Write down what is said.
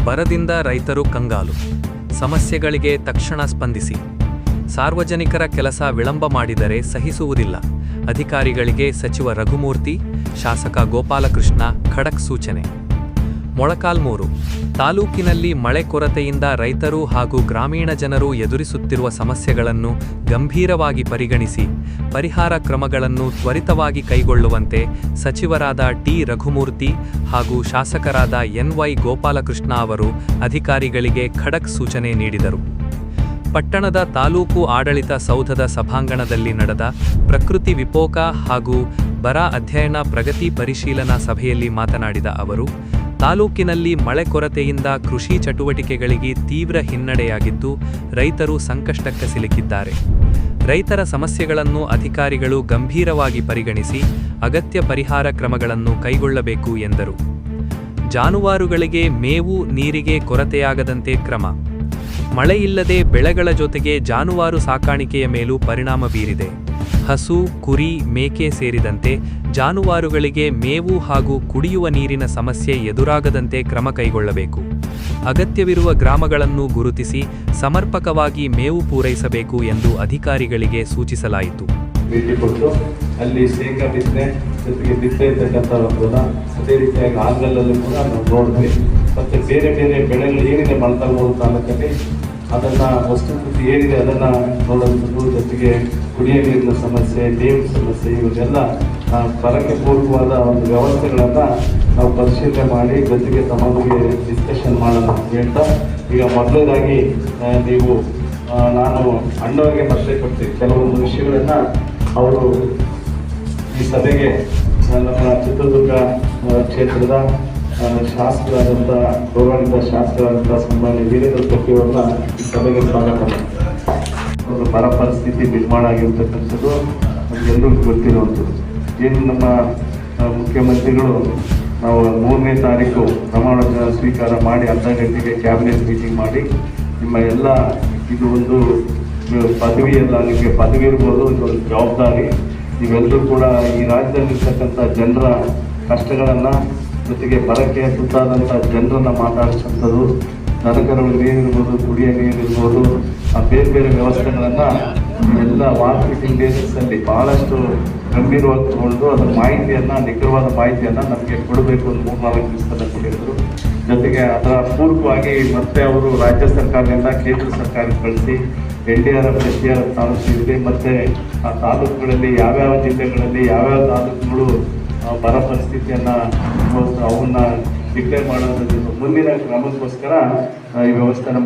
ಬರದಿಂದ ರೈತರು ಕಂಗಾಲು. ಸಮಸ್ಯೆಗಳಿಗೆ ತಕ್ಷಣ ಸ್ಪಂದಿಸಿ. ಸಾರ್ವಜನಿಕರ ಕೆಲಸ ವಿಳಂಬ ಮಾಡಿದರೆ ಸಹಿಸುವುದಿಲ್ಲ. ಅಧಿಕಾರಿಗಳಿಗೆ ಸಚಿವ ರಘುಮೂರ್ತಿ, ಶಾಸಕ ಗೋಪಾಲಕೃಷ್ಣ ಖಡಕ್ ಸೂಚನೆ. ಮೊಳಕಾಲ್ಮೂರು ತಾಲೂಕಿನಲ್ಲಿ ಮಳೆ ಕೊರತೆಯಿಂದ ರೈತರು ಹಾಗೂ ಗ್ರಾಮೀಣ ಜನರು ಎದುರಿಸುತ್ತಿರುವ ಸಮಸ್ಯೆಗಳನ್ನು ಗಂಭೀರವಾಗಿ ಪರಿಗಣಿಸಿ ಪರಿಹಾರ ಕ್ರಮಗಳನ್ನು ತ್ವರಿತವಾಗಿ ಕೈಗೊಳ್ಳುವಂತೆ ಸಚಿವರಾದ ಟಿ ರಘುಮೂರ್ತಿ ಹಾಗೂ ಶಾಸಕರಾದ ಎನ್.ವೈ. ಗೋಪಾಲಕೃಷ್ಣ ಅವರು ಅಧಿಕಾರಿಗಳಿಗೆ ಖಡಕ್ ಸೂಚನೆ ನೀಡಿದರು. ಪಟ್ಟಣದ ತಾಲೂಕು ಆಡಳಿತ ಸೌಧದ ಸಭಾಂಗಣದಲ್ಲಿ ನಡೆದ ಪ್ರಕೃತಿ ವಿಕೋಪ ಹಾಗೂ ಬರ ಅಧ್ಯಯನ ಪ್ರಗತಿ ಪರಿಶೀಲನಾ ಸಭೆಯಲ್ಲಿ ಮಾತನಾಡಿದ ಅವರು, ತಾಲೂಕಿನಲ್ಲಿ ಮಳೆ ಕೊರತೆಯಿಂದ ಕೃಷಿ ಚಟುವಟಿಕೆಗಳಿಗೆ ತೀವ್ರ ಹಿನ್ನಡೆಯಾಗಿದ್ದು ರೈತರು ಸಂಕಷ್ಟಕ್ಕೆ ಸಿಲುಕಿದ್ದಾರೆ. ರೈತರ ಸಮಸ್ಯೆಗಳನ್ನು ಅಧಿಕಾರಿಗಳು ಗಂಭೀರವಾಗಿ ಪರಿಗಣಿಸಿ ಅಗತ್ಯ ಪರಿಹಾರ ಕ್ರಮಗಳನ್ನು ಕೈಗೊಳ್ಳಬೇಕು ಎಂದರು. ಜಾನುವಾರುಗಳಿಗೆ ಮೇವು, ನೀರಿಗೆ ಕೊರತೆಯಾಗದಂತೆ ಕ್ರಮ. ಮಳೆಯಿಲ್ಲದೆ ಬೆಳೆಗಳ ಜೊತೆಗೆ ಜಾನುವಾರು ಸಾಕಾಣಿಕೆಯ ಮೇಲೂ ಪರಿಣಾಮ ಬೀರಿದೆ. ಹಸು, ಕುರಿ, ಮೇಕೆ ಸೇರಿದಂತೆ ಜಾನುವಾರುಗಳಿಗೆ ಮೇವು ಹಾಗೂ ಕುಡಿಯುವ ನೀರಿನ ಸಮಸ್ಯೆ ಎದುರಾಗದಂತೆ ಕ್ರಮ ಕೈಗೊಳ್ಳಬೇಕು. ಅಗತ್ಯವಿರುವ ಗ್ರಾಮಗಳನ್ನು ಗುರುತಿಸಿ ಸಮರ್ಪಕವಾಗಿ ಮೇವು ಪೂರೈಸಬೇಕು ಎಂದು ಅಧಿಕಾರಿಗಳಿಗೆ ಸೂಚಿಸಲಾಯಿತು. ಭೇಟಿ ಕೊಟ್ಟು ಅಲ್ಲಿ ಶೇಂಗಾ ಬಿತ್ತನೆ ಜೊತೆಗೆ ಬಿತ್ತನೆ ಇರ್ತಕ್ಕಂಥ ಅದೇ ರೀತಿಯಾಗಿ ಹಾಗಲಲ್ಲೂ ಕೂಡ ನಾವು ನೋಡಿದ್ವಿ. ಮತ್ತು ಬೇರೆ ಬೇರೆ ಬೆಳೆಗಳು ಏನಿದೆ ಮೊಳಕಾಲ್ಮೂರು ತಾಲೂಕಲ್ಲಿ ಅದನ್ನು ವಸ್ತುಸ್ಥಿತಿ ಏನಿದೆ ಅದನ್ನು ನೋಡುವಂಥದ್ದು, ಜೊತೆಗೆ ಕುಡಿಯೋ ನೀರಿನ ಸಮಸ್ಯೆ, ಮೇವಿನ ಸಮಸ್ಯೆ, ಇವನ್ನೆಲ್ಲ ಬರಕ್ಕೆ ಪೂರ್ವವಾದ ಒಂದು ವ್ಯವಸ್ಥೆಗಳನ್ನು ನಾವು ಪರಿಶೀಲನೆ ಮಾಡಿ ಜೊತೆಗೆ ತಮಗೆ ಡಿಸ್ಕಷನ್ ಮಾಡೋಣ ಅಂತ ಹೇಳ್ತಾ, ಈಗ ಮೊದಲನೇದಾಗಿ ನೀವು ನಾನು ಅಣ್ಣವರಿಗೆ ಮತ್ತೆ ಕೊಡ್ತೀನಿ ಕೆಲವೊಂದು ವಿಷಯಗಳನ್ನು ಅವರು ಈ ಸಭೆಗೆ ನಮ್ಮ ಚಿತ್ರದುರ್ಗ ಕ್ಷೇತ್ರದ ಶಾಸಕರಾದಂಥ ಗೌರವಾನ್ವಿತ ಶಾಸಕರಾದಂಥ ಸನ್ಮಾನ್ಯ ವೀರೇಂದ್ರ ತೊಟ್ಟಿಯವರನ್ನ ಈ ಸಭೆಗೆ ಸ್ವಾಗತ ಮಾಡ್ತಾರೆ. ಒಂದು ಬರ ಪರಿಸ್ಥಿತಿ ನಿರ್ಮಾಣ ಆಗಿರ್ತಕ್ಕಂಥದ್ದು ನಮಗೆಲ್ಲರಿಗೂ ಗೊತ್ತಿರುವಂಥದ್ದು. ಏನು ನಮ್ಮ ಮುಖ್ಯಮಂತ್ರಿಗಳು ನಾವು 3ನೇ ತಾರೀಕು ಪ್ರಮಾಣ ಸ್ವೀಕಾರ ಮಾಡಿ ಅರ್ಧ ಗಂಟೆಗೆ ಕ್ಯಾಬಿನೆಟ್ ಮೀಟಿಂಗ್ ಮಾಡಿ ನಿಮ್ಮ ಎಲ್ಲ ಇದು ಒಂದು ಪದವಿ ಅಲ್ಲ, ನಿಮಗೆ ಪದವಿ ಇರ್ಬೋದು, ಇದೊಂದು ಜವಾಬ್ದಾರಿ. ನೀವೆಲ್ಲರೂ ಕೂಡ ಈ ರಾಜ್ಯದಲ್ಲಿರ್ತಕ್ಕಂಥ ಜನರ ಕಷ್ಟಗಳನ್ನು ಜೊತೆಗೆ ಬರಕ್ಕೆ ತುತ್ತಾದಂಥ ಜನರನ್ನು ಮಾತಾಡಿಸೋಂಥದ್ದು, ನರಕರಗಳು ನೀರಿರ್ಬೋದು, ಕುಡಿಯೋ ನೀರಿರ್ಬೋದು, ಬೇರೆ ಬೇರೆ ವ್ಯವಸ್ಥೆಗಳನ್ನು ಎಲ್ಲ 15 ಡೇಸಲ್ಲಿ ಭಾಳಷ್ಟು ಗಂಭೀರವಾಗಿ ತಗೊಂಡು ಅದರ ಮಾಹಿತಿಯನ್ನು, ನಿಖರವಾದ ಮಾಹಿತಿಯನ್ನು ನಮಗೆ ಕೊಡಬೇಕು ಅಂತ 3-4 ದಿವಸದಲ್ಲಿ ಕೊಟ್ಟಿದ್ದರು. ಜೊತೆಗೆ ಅದರ ಪೂರ್ವವಾಗಿ ಮತ್ತೆ ಅವರು ರಾಜ್ಯ ಸರ್ಕಾರದಿಂದ ಕೇಂದ್ರ ಸರ್ಕಾರಕ್ಕೆ ಕಳಿಸಿ NDRF SDRF ತಾಲೂಕಿದೆ ಮತ್ತು ಆ ತಾಲೂಕುಗಳಲ್ಲಿ ಯಾವ್ಯಾವ ಜಿಲ್ಲೆಗಳಲ್ಲಿ ಯಾವ್ಯಾವ ತಾಲೂಕುಗಳು ಬರ ಪರಿಸ್ಥಿತಿಯನ್ನು ಅವನ್ನ ಡಿಕ್ಲೇರ್ ಮಾಡೋದ್ರ ಮುಂದಿನ ಕ್ರಮಕ್ಕೋಸ್ಕರ ಈ ವ್ಯವಸ್ಥೆನ